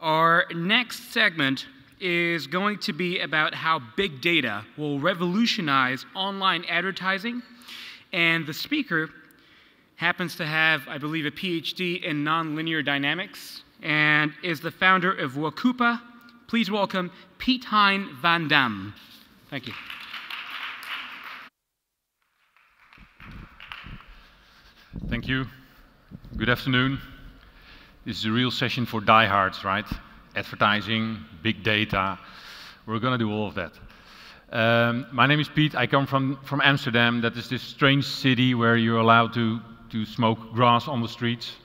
Our next segment is going to be about how big data will revolutionize online advertising. And the speaker happens to have, I believe, a PhD in nonlinear dynamics and is the founder of Wakupa. Please welcome Piet Hein van Dam. Thank you. Thank you. Good afternoon. This is a real session for diehards, right? Advertising, big data. We're going to do all of that. My name is Piet. I come from Amsterdam. That is this strange city where you're allowed to smoke grass on the streets.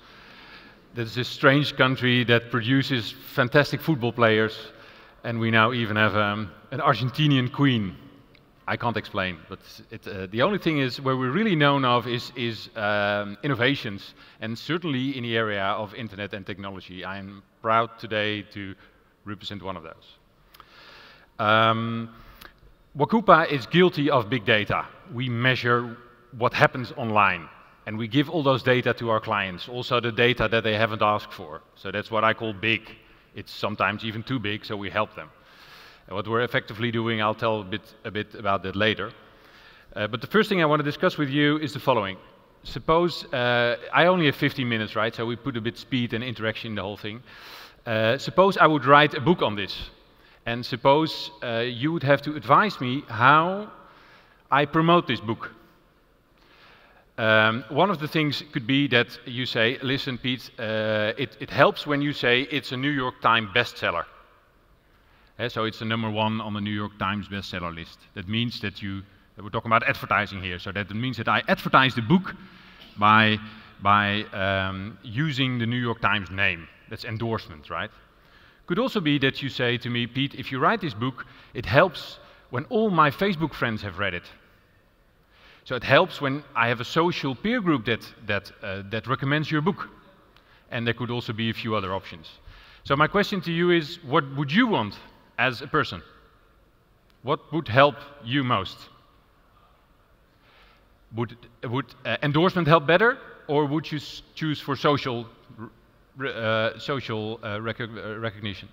That is this strange country that produces fantastic football players. And we now even have an Argentinian queen. I can't explain, but the only thing is where we're really known of is innovations, and certainly in the area of internet and technology. I'm proud today to represent one of those. Wakupa is guilty of big data. We measure what happens online, and we give all those data to our clients, also the data that they haven't asked for. So that's what I call big. It's sometimes even too big, so we help them. And what we're effectively doing, I'll tell a bit about that later. But the first thing I want to discuss with you is the following. Suppose, I only have 15 minutes, right? So we put a bit speed and interaction in the whole thing. Suppose I would write a book on this. And suppose you would have to advise me how I promote this book. One of the things could be that you say, listen, Piet, it helps when you say it's a New York Times bestseller. So it's the #1 on the New York Times bestseller list. That means that we're talking about advertising here, so that means that I advertise the book by using the New York Times name. That's endorsement, right? Could also be that you say to me, Piet, if you write this book, it helps when all my Facebook friends have read it. So it helps when I have a social peer group that recommends your book. And there could also be a few other options. So my question to you is, what would you want as a person? What would help you most? Would endorsement help better, or would you choose for social recognition?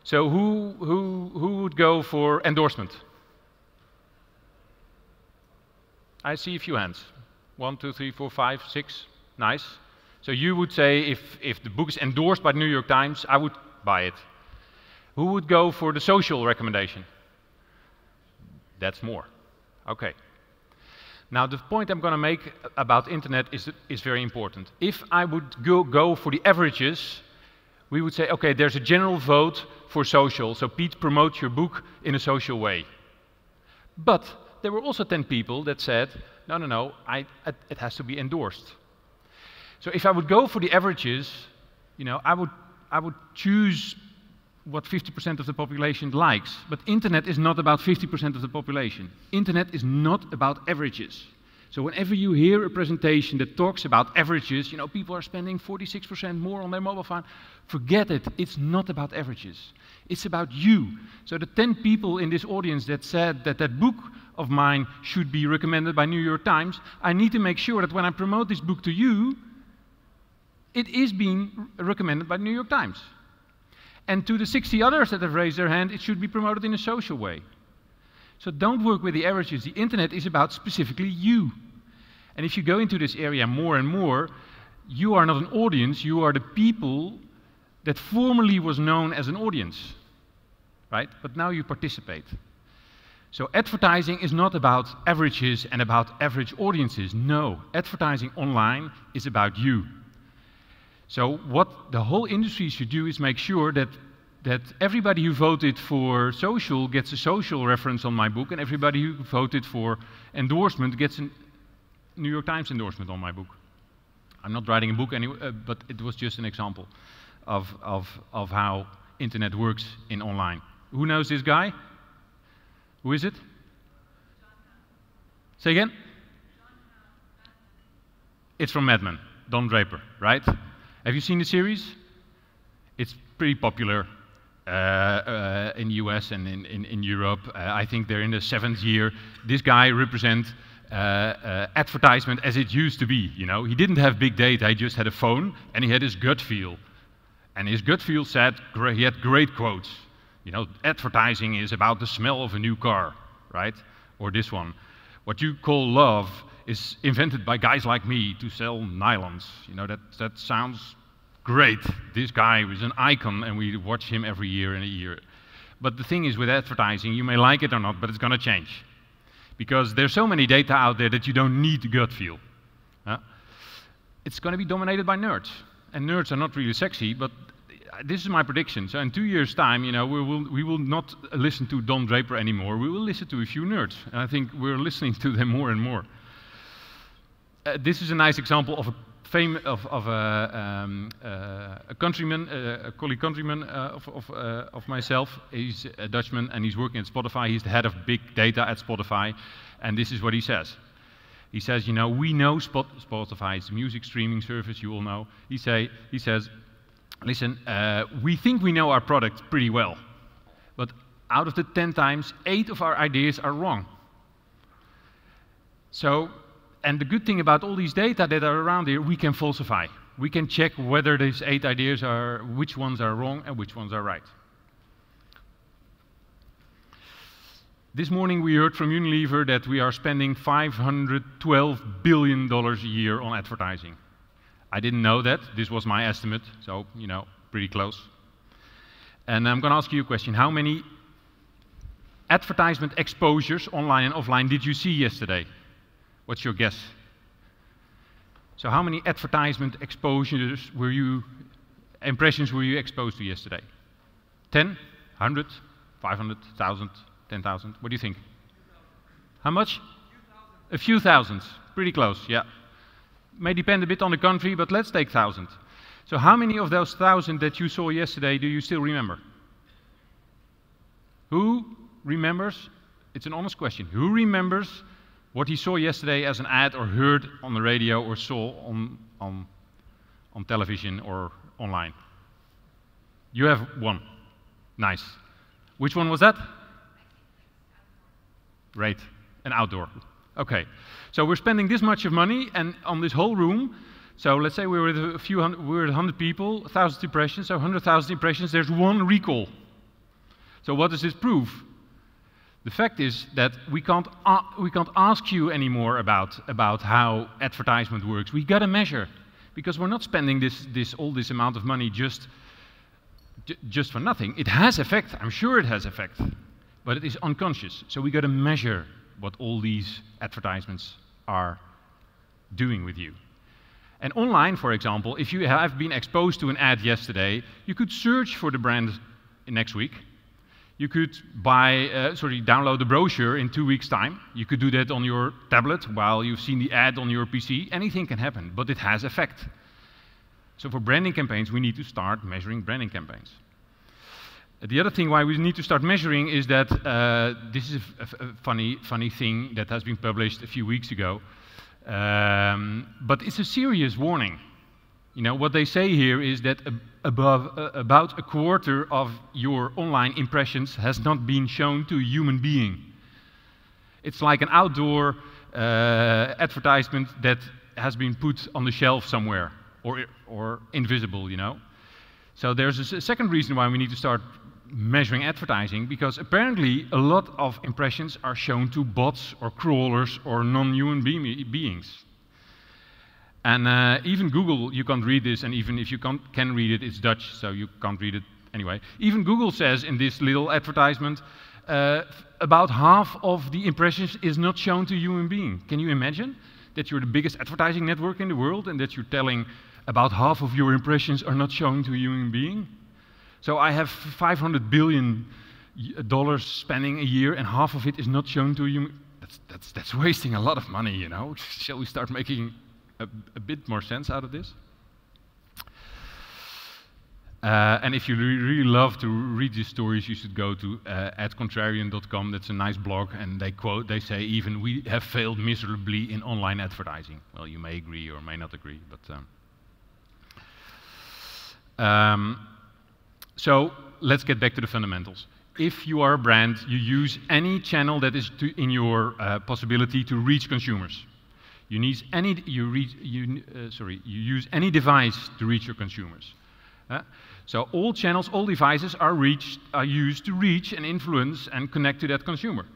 So who would go for endorsement? I see a few hands. 1, 2, 3, 4, 5, 6. Nice. So you would say if the book is endorsed by the New York Times, I would buy it. Who would go for the social recommendation? That's more. Okay. Now the point I'm going to make about internet is very important. If I would go for the averages, we would say, okay, there's a general vote for social, so Piet, promote your book in a social way. But there were also 10 people that said, no, it has to be endorsed. So if I would go for the averages, I would choose what 50% of the population likes. But internet is not about 50% of the population. Internet is not about averages. So whenever you hear a presentation that talks about averages, people are spending 46% more on their mobile phone, forget it. It's not about averages. It's about you. So the 10 people in this audience that said that book of mine should be recommended by New York Times, I need to make sure that when I promote this book to you, it is being recommended by the New York Times. And to the 60 others that have raised their hand, it should be promoted in a social way. So don't work with the averages. The internet is about specifically you. And if you go into this area more and more, you are not an audience, you are the people that formerly was known as an audience, right? But now you participate. So advertising is not about averages and about average audiences. No, advertising online is about you. So what the whole industry should do is make sure that everybody who voted for social gets a social reference on my book, and everybody who voted for endorsement gets a New York Times endorsement on my book. I'm not writing a book anyway, but it was just an example of how internet works in online. Who knows this guy? Who is it? Say again? It's from Mad Men, Don Draper, right? Have you seen the series? It's pretty popular in the US and in Europe. I think they're in the 7th year. This guy represents advertisement as it used to be. He didn't have big data, he just had a phone and he had his gut feel. And his gut feel said, he had great quotes. You know, advertising is about the smell of a new car, right? Or this one. What you call love is invented by guys like me to sell nylons. You know, that sounds great. This guy is an icon and we watch him every year and a year. But the thing is with advertising, you may like it or not, but it's going to change. Because there's so many data out there that you don't need the gut feel. It's going to be dominated by nerds. And nerds are not really sexy, but this is my prediction. So in 2 years' time, you know, we will not listen to Don Draper anymore. We will listen to a few nerds. And I think we're listening to them more and more. This is a nice example of a countryman, a colleague countryman of myself. He's a Dutchman and he's working at Spotify. He's the head of big data at Spotify. And this is what he says. He says, you know, we know Spotify is a music streaming service, you all know. He says, listen, we think we know our product pretty well. But out of the 10 times, 8 of our ideas are wrong. So, and the good thing about all these data that are around here, we can falsify. We can check whether these 8 ideas are, which ones are wrong and which ones are right. This morning we heard from Unilever that we are spending $512 billion a year on advertising. I didn't know that. This was my estimate, so, you know, pretty close. And I'm going to ask you a question. How many advertisement exposures, online and offline, did you see yesterday? What's your guess? So how many advertisement exposures impressions were you exposed to yesterday? 10? 100? 500? 1,000? 10,000? What do you think? How much? A few thousand. Pretty close, yeah. May depend a bit on the country, but let's take 1,000. So how many of those 1,000 that you saw yesterday do you still remember? Who remembers? It's an honest question. Who remembers what he saw yesterday as an ad or heard on the radio or saw on television or online? You have one. Nice. Which one was that? Right, an outdoor. Okay, so we're spending this much of money and on this whole room. So let's say we were at we were at 100 people, 1,000 impressions, so 100,000 impressions, there's one recall. So what does this prove? The fact is that we can't ask you anymore about how advertisement works. We got to measure, because we're not spending all this amount of money just for nothing. It has effect, I'm sure it has effect, but it is unconscious. So we got to measure what all these advertisements are doing with you. And online, for example, if you have been exposed to an ad yesterday, you could search for the brand next week. You could download the brochure in 2 weeks' time. You could do that on your tablet while you've seen the ad on your PC. Anything can happen, but it has effect. So for branding campaigns, we need to start measuring branding campaigns. The other thing why we need to start measuring is that this is a funny thing that has been published a few weeks ago. But it's a serious warning. You know, what they say here is that about a quarter of your online impressions has not been shown to a human being. It's like an outdoor advertisement that has been put on the shelf somewhere, or invisible, you know. So there's a second reason why we need to start measuring advertising, because apparently a lot of impressions are shown to bots or crawlers or non-human beings. And even Google, you can't read this, and even if you can read it, it's Dutch, so you can't read it anyway. Even Google says in this little advertisement, about half of the impressions is not shown to a human being. Can you imagine that you're the biggest advertising network in the world and that you're telling about half of your impressions are not shown to a human being? So I have $500 billion spending a year, and half of it is not shown to a human. That's wasting a lot of money, you know. Shall we start making a bit more sense out of this? And if you really love to read these stories, you should go to @contrarian.com. That's a nice blog, and they say even we have failed miserably in online advertising. Well, you may agree or may not agree, but so let's get back to the fundamentals. If you are a brand, you use any channel that is in your possibility to reach consumers. You use any device to reach your consumers. So all channels, all devices are used to reach and influence and connect to that consumer.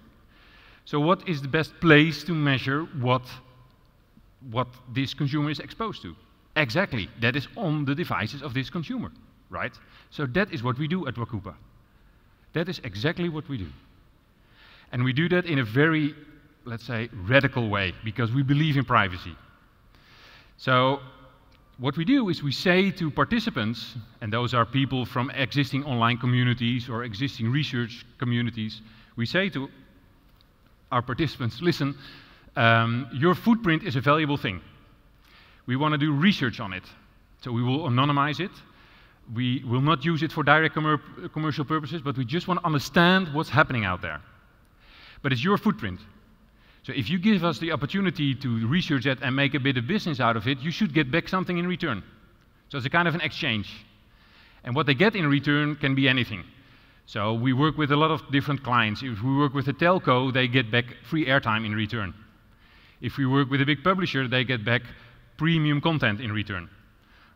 So what is the best place to measure what this consumer is exposed to? Exactly, that is on the devices of this consumer, right? So that is what we do at Wakupa. That is exactly what we do. And we do that in a very, let's say, radical way, because we believe in privacy. So what we do is we say to participants, and those are people from existing online communities or existing research communities, we say to our participants, listen, your footprint is a valuable thing. We want to do research on it. So we will anonymize it. We will not use it for direct commercial purposes, but we just want to understand what's happening out there. But it's your footprint. So if you give us the opportunity to research it and make a bit of business out of it, you should get back something in return. So it's a kind of an exchange. And what they get in return can be anything. So we work with a lot of different clients. If we work with a telco, they get back free airtime in return. If we work with a big publisher, they get back premium content in return.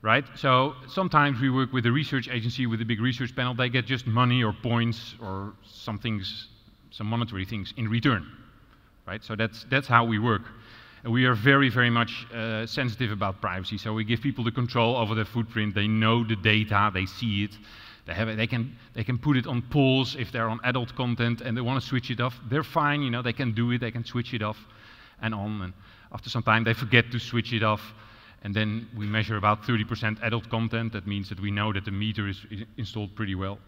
Right? So sometimes we work with a research agency, with a big research panel, they get just money or points or some things, some monetary things in return. Right? So that's how we work. And we are very, very much sensitive about privacy. So we give people the control over their footprint. They know the data, they see it. They can put it on pause if they're on adult content and they want to switch it off. They're fine, you know, they can do it, they can switch it off and on. And after some time, they forget to switch it off. And then we measure about 30% adult content. That means that we know that the meter is installed pretty well.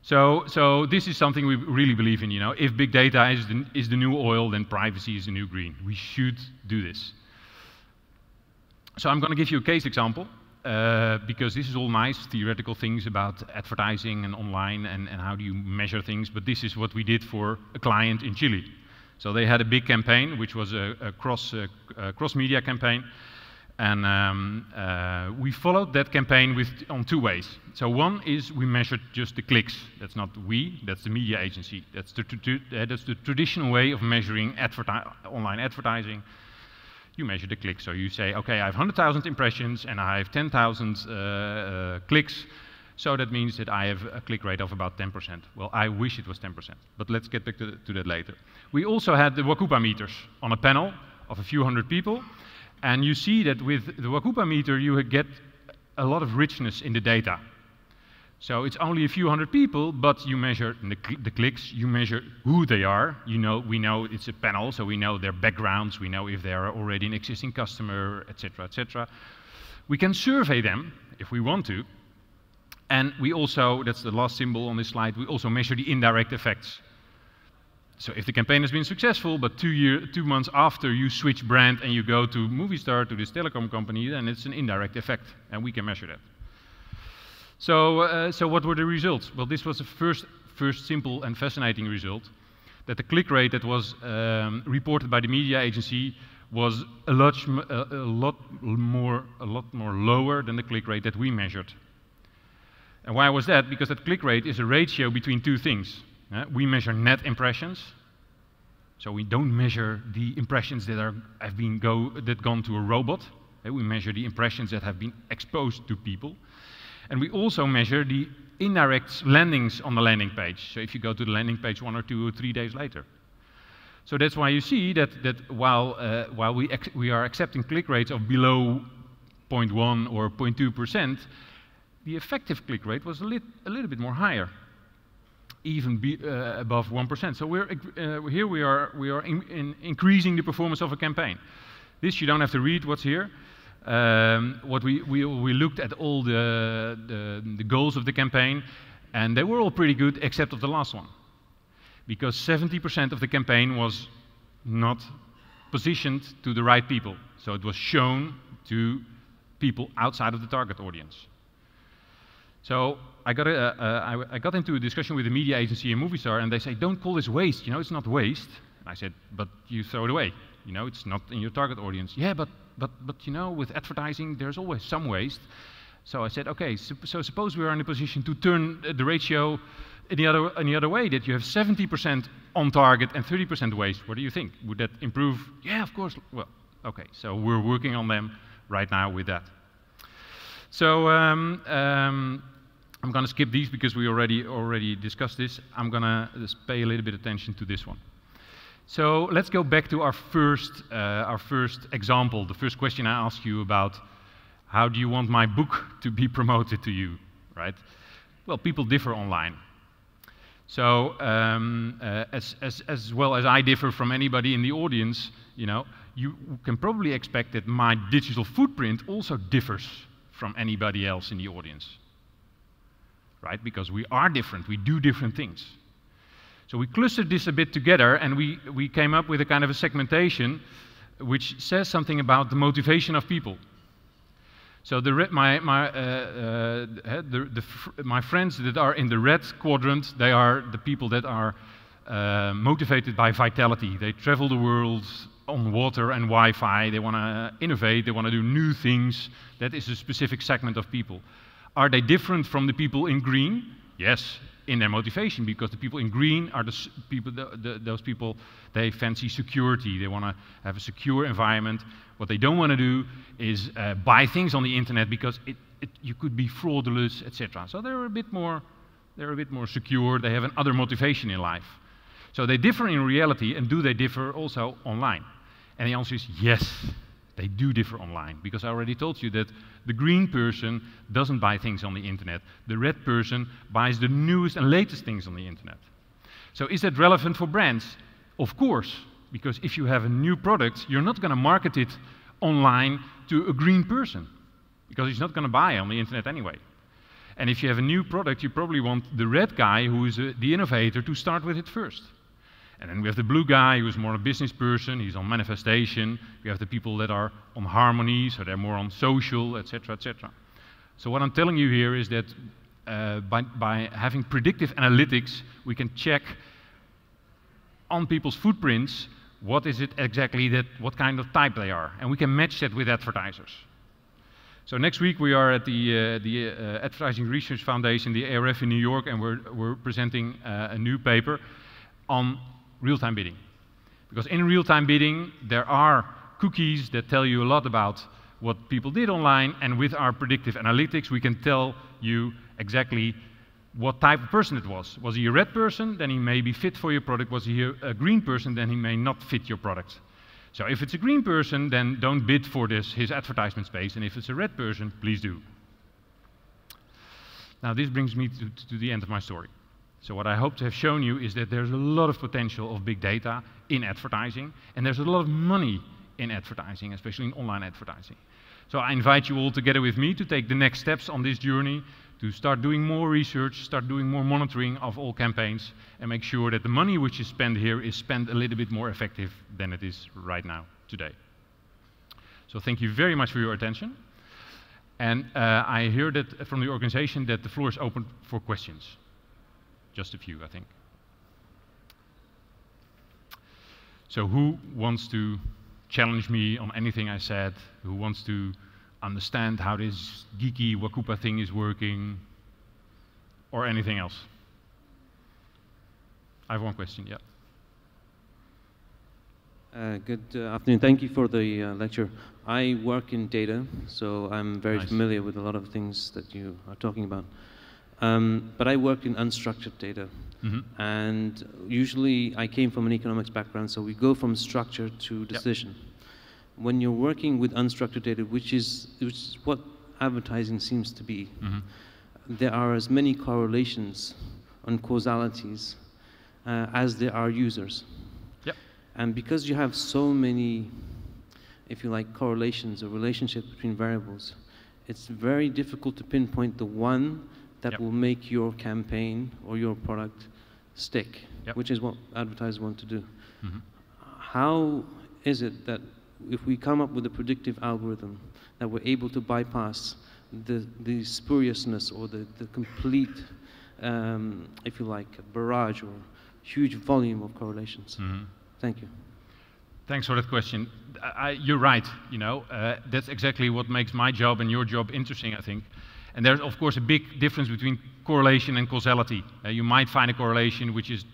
So this is something we really believe in, you know. If big data is the new oil, then privacy is the new green. We should do this. So I'm going to give you a case example, because this is all nice theoretical things about advertising and online and how do you measure things, but this is what we did for a client in Chile. So they had a big campaign, which was a cross-media campaign. And we followed that campaign on two ways. So one is we measured just the clicks. That's not we, that's the media agency. That's the traditional way of measuring online advertising. You measure the clicks. So you say, okay, I have 100,000 impressions and I have 10,000 clicks. So that means that I have a click rate of about 10%. Well, I wish it was 10%, but let's get back to that later. We also had the Wakupa meters on a panel of a few hundred people. And you see that with the Wakupa meter, you get a lot of richness in the data. So it's only a few hundred people, but you measure the clicks, you measure who they are. We know it's a panel, so we know their backgrounds, we know if they are already an existing customer, etc., etc. We can survey them if we want to. And we also, that's the last symbol on this slide, we also measure the indirect effects. So if the campaign has been successful, but 2 months after you switch brand and you go to Movistar, to this telecom company, then it's an indirect effect, and we can measure that. So what were the results? Well, this was the first simple and fascinating result, that the click rate that was reported by the media agency was a lot more lower than the click rate that we measured. And why was that? Because that click rate is a ratio between two things. We measure net impressions, so we don't measure the impressions that have gone to a robot. We measure the impressions that have been exposed to people, and we also measure the indirect landings on the landing page. So if you go to the landing page 1 or 2 or 3 days later, so that's why you see that while we are accepting click rates of below 0.1 or 0.2%, the effective click rate was a little bit more higher. Even above 1%. So here we are increasing the performance of a campaign. This you don't have to read what's here. What we looked at all the goals of the campaign, and they were all pretty good except of the last one, because 70% of the campaign was not positioned to the right people. So it was shown to people outside of the target audience. So I got into a discussion with the media agency in Movistar, and they say, don't call this waste, you know, it's not waste. And I said, but you throw it away, you know, it's not in your target audience. Yeah, but you know, with advertising, there's always some waste. So I said, okay, so suppose we are in a position to turn the ratio any other way, that you have 70% on target and 30% waste. What do you think? Would that improve? Yeah, of course. Well, okay, so we're working on them right now with that. So I'm going to skip these because we already discussed this. I'm going to just pay a little bit attention to this one. So let's go back to our first example, the first question I asked you about how do you want my book to be promoted to you, right? Well, people differ online. So as well as I differ from anybody in the audience, you know, you can probably expect that my digital footprint also differs from anybody else in the audience, right? Because we are different, we do different things. So we clustered this a bit together, and we came up with a kind of a segmentation which says something about the motivation of people. So my friends that are in the red quadrant, they are the people that are motivated by vitality. They travel the world on water and Wi-Fi. They want to innovate. They want to do new things. That is a specific segment of people. Are they different from the people in green? Yes, in their motivation, because the people in green are those people, they fancy security. They want to have a secure environment. What they don't want to do is buy things on the internet because you could be fraudulent, etc. So they're a bit more secure. They have another motivation in life. So they differ in reality, and do they differ also online? And the answer is yes, they do differ online, because I already told you that the green person doesn't buy things on the internet. The red person buys the newest and latest things on the internet. So is that relevant for brands? Of course, because if you have a new product, you're not going to market it online to a green person, because he's not going to buy on the internet anyway. And if you have a new product, you probably want the red guy, who is the innovator, to start with it first. And then we have the blue guy, who is more a business person. He's on manifestation. We have the people that are on harmony, so they're more on social, etc., etc. So what I'm telling you here is that by having predictive analytics, we can check on people's footprints what is it exactly what kind of type they are, and we can match that with advertisers. So next week we are at the Advertising Research Foundation, the ARF in New York, and we're presenting a new paper on real-time bidding. Because in real-time bidding, there are cookies that tell you a lot about what people did online, and with our predictive analytics, we can tell you exactly what type of person it was. Was he a red person? Then he may be fit for your product. Was he a green person? Then he may not fit your product. So if it's a green person, then don't bid for his advertisement space, and if it's a red person, please do. Now this brings me to the end of my story. So what I hope to have shown you is that there's a lot of potential of big data in advertising, and there's a lot of money in advertising, especially in online advertising. So I invite you all together with me to take the next steps on this journey, to start doing more research, start doing more monitoring of all campaigns, and make sure that the money which is spent here is spent a little bit more effective than it is right now, today. So thank you very much for your attention. And I hear that from the organization that the floor is open for questions. Just a few, I think. So who wants to challenge me on anything I said? Who wants to understand how this geeky Wakupa thing is working? Or anything else? I have one question, yeah. Good afternoon. Thank you for the lecture. I work in data, so I'm very familiar with a lot of things that you are talking about. But I work in unstructured data. And usually I came from an economics background, so we go from structure to decision. Yep. When you're working with unstructured data, which is what advertising seems to be, there are as many correlations and causalities as there are users. Yep. And because you have so many, if you like, correlations or relationships between variables, it's very difficult to pinpoint the one that will make your campaign or your product stick, which is what advertisers want to do. How is it that if we come up with a predictive algorithm that we're able to bypass the spuriousness or the complete, if you like, barrage or huge volume of correlations? Thank you. Thanks for that question. You're right, you know, that's exactly what makes my job and your job interesting, I think. And there's, of course, a big difference between correlation and causality. You might find a correlation which is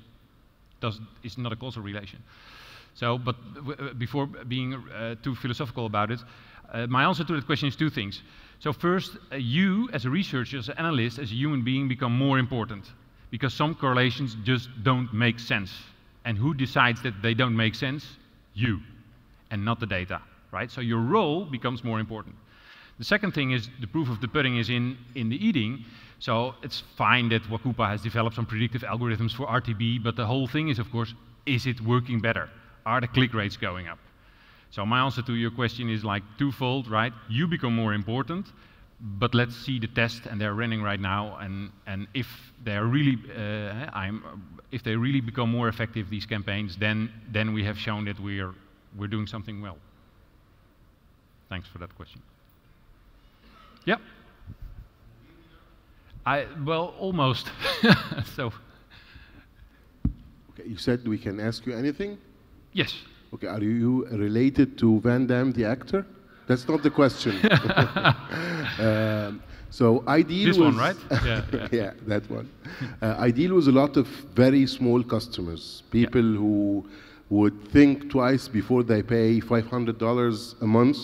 not a causal relation. So, but before being too philosophical about it, My answer to that question is two things. So first, you as a researcher, as an analyst, as a human being become more important because some correlations just don't make sense. And who decides that they don't make sense? You, and not the data, right? So your role becomes more important. The second thing is the proof of the pudding is in the eating. So it's fine that Wakupa has developed some predictive algorithms for RTB, but the whole thing is, of course, is it working better? Are the click rates going up? So my answer to your question is like twofold, right? You become more important, but let's see the test, and they're running right now, and if they're really, if they really become more effective, these campaigns, then we have shown that we're doing something well. Thanks for that question. Yeah. Well, almost. So. Okay, you said we can ask you anything? Yes. Okay, are you related to Van Damme, the actor? That's not the question. So I deal this with... one, right? Yeah, yeah. Yeah, that one. I deal with a lot of very small customers, people who would think twice before they pay $500 a month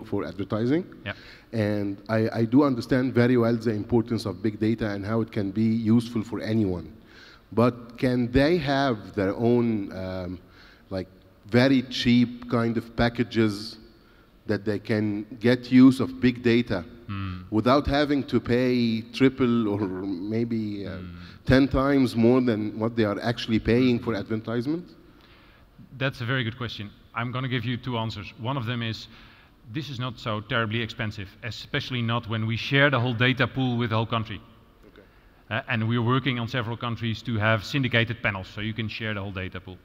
for advertising. Yep. And I do understand very well the importance of big data and how it can be useful for anyone. But can they have their own like very cheap kind of packages that they can get use of big data without having to pay triple or maybe 10 times more than what they are actually paying for advertisement? That's a very good question. I'm going to give you two answers. One of them is, this is not so terribly expensive, especially not when we share the whole data pool with the whole country. Okay. And we're working on several countries to have syndicated panels, so you can share the whole data pool.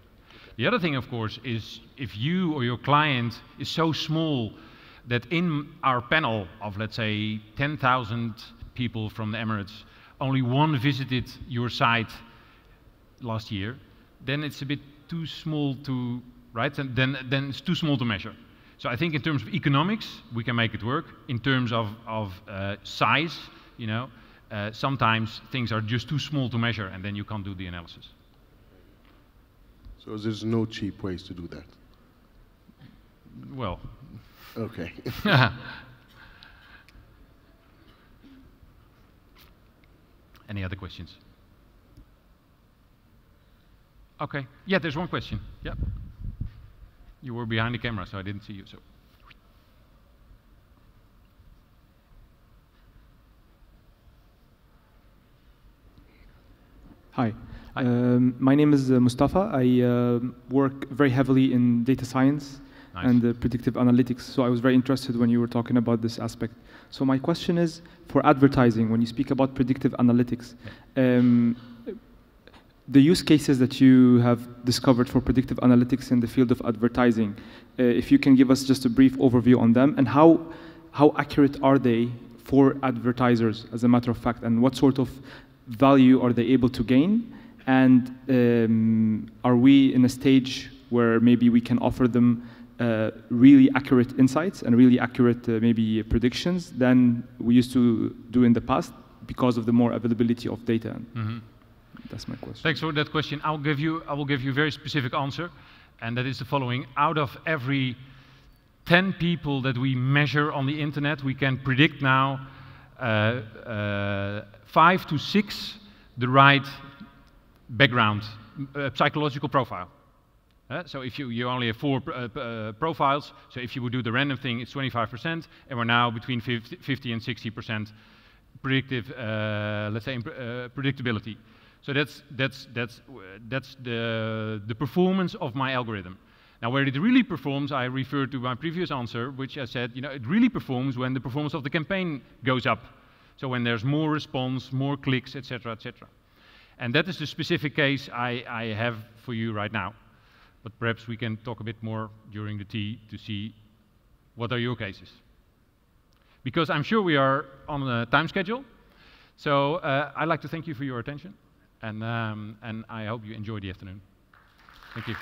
The other thing, of course, is if you or your client is so small that in our panel of, let's say, 10,000 people from the Emirates, only one visited your site last year, then it's a bit too small to, right? And then it's too small to measure. So I think in terms of economics, we can make it work. In terms of size, you know, sometimes things are just too small to measure, and then you can't do the analysis. So there's no cheap ways to do that? Well. Okay. Any other questions? Okay. Yeah, there's one question. Yeah. You were behind the camera, so I didn't see you. So. Hi. My name is Mustafa. I work very heavily in data science and predictive analytics, so I was very interested when you were talking about this aspect. So my question is, for advertising, when you speak about predictive analytics, the use cases that you have discovered for predictive analytics in the field of advertising, if you can give us just a brief overview on them, and how accurate are they for advertisers, as a matter of fact, and what sort of value are they able to gain? And are we in a stage where maybe we can offer them really accurate insights and really accurate maybe predictions than we used to do in the past because of the more availability of data? Mm-hmm. That's my question. Thanks for that question. I will give you a very specific answer, and that is the following. Out of every 10 people that we measure on the internet, we can predict now 5 to 6 the right background, psychological profile. So if you only have 4 profiles, so if you would do the random thing, it's 25%, and we're now between 50 and 60% predictive, let's say, predictability. So that's the performance of my algorithm. Now, where it really performs, I refer to my previous answer, which I said, you know, it really performs when the performance of the campaign goes up. So when there's more response, more clicks, etc., etc. And that is the specific case I have for you right now. But perhaps we can talk a bit more during the tea to see what are your cases. Because I'm sure we are on a time schedule. So I'd like to thank you for your attention. And I hope you enjoy the afternoon. Thank you.